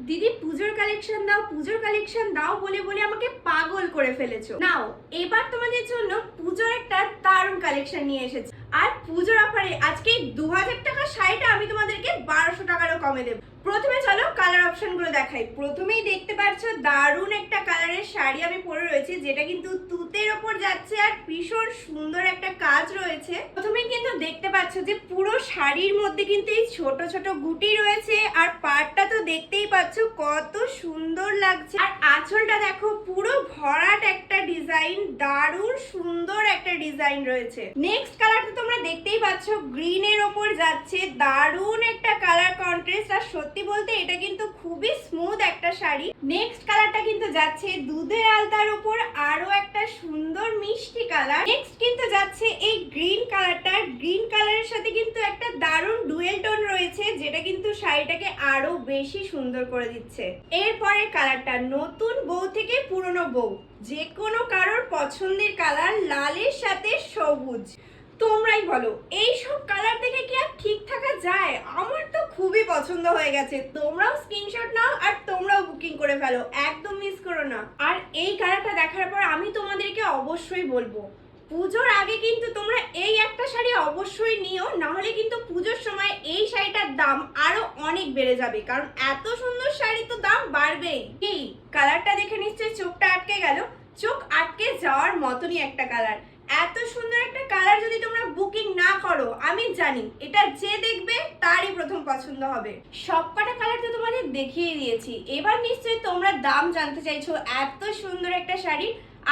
দিদি পুজোর কালেকশন দাও, পুজোর কালেকশন দাও বলে বলে আমাকে পাগল করে ফেলেছো। নাও এবার তোমাদের জন্য পুজোর একটা দারুণ কালেকশন নিয়ে এসেছি। আর পুজোর অফারে আজকে 2000 টাকার শাড়িটা আমি তোমাদেরকে 1200 টাকারও কমে দেব। প্রথমে চলো কালার অপশন গুলো দেখাই। প্রথমেই দেখতে পাচ্ছ দারুণ একটা কালারের শাড়ি আমি পরে রয়েছে, যেটা কিন্তু তুতের ওপর যাচ্ছে আর ভীষণ সুন্দর একটা কাজ রয়েছে। প্রথমেই কিন্তু দেখতে পাচ্ছ যে পুরো শাড়ির মধ্যে কিন্তু এই ছোট ছোট গুটি রয়েছে, আর পাড়টা তো দেখতেই পাচ্ছ কত সুন্দর লাগছে। আর আঁচলটা দেখো পুরো ভরাট একটা ডিজাইন, দারুণ সুন্দর একটা ডিজাইন রয়েছে। নেক্সট কালারটা তোমরা দেখতেই পাচ্ছ গ্রিনের ওপর যাচ্ছে, দারুণ একটা কালার কন্ট্রাস্ট। আর সত্যি বলতে এটা কিন্তু খুবই স্মুথ একটা শাড়ি। নেক্সট কালারটা কিন্তু যাচ্ছে দুধের আলতার উপর, আরো একটা সুন্দর মিষ্টি কালার। নেক্সট কিন্তু যাচ্ছে এই গ্রিন কালারটা। গ্রিন কালারের সাথে কিন্তু একটা দারুণ ডুয়েল টোন রয়েছে, যেটা কিন্তু শাড়িটাকে আরো বেশি সুন্দর করে দিচ্ছে। এরপরে কালারটা নতুন বউ থেকে পুরনো বউ, যে কোনো কারোর পছন্দের কালার, লালের সাথে সবুজ। তোমরাই বলো এইসব কালার দেখে কি আর ঠিক থাকা যায়? আমার তো খুবই পছন্দ হয়ে গেছে। তোমরাও স্ক্রিনশট নাও আর তোমরাও বুকিং করে ফেলো, একদম মিস করো না। আর এই কালারটা দেখার পর আমি তোমাদেরকে অবশ্যই বলবো, পুজোর আগে কিন্তু তোমরা এই একটা শাড়ি অবশ্যই নিও, না হলে কিন্তু পুজোর সময় এই শাড়িটার দাম আরো অনেক বেড়ে যাবে, কারণ এত সুন্দর শাড়ি তো দাম বাড়বেই। এই কালারটা দেখে নিশ্চয়ই চোখটা আটকে গেল। চোখ আটকে যাওয়ার মতনই একটা কালার। এত সুন্দর একটা কালার যদি তোমরা বুকিং না করো, আমি জানি এটা যে দেখবে তারই প্রথম পছন্দ হবে। সবকটা কালার তো তোমাদের দেখিয়ে দিয়েছি, এবার নিশ্চয়ই তোমরা দাম জানতে চাইছো। এত সুন্দর একটা শাড়ি,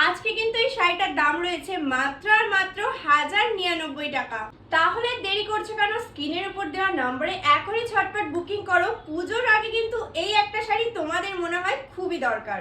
আজকে কিন্তু এই শাড়িটার দাম রয়েছে মাত্র আর মাত্র 1099 টাকা। তাহলে দেরি করছো কেন? স্ক্রিনের উপর দেওয়া নম্বরে এখনই ঝটপট বুকিং করো। পুজোর আগে কিন্তু এই একটা শাড়ি তোমাদের মনে হয় খুবই দরকার।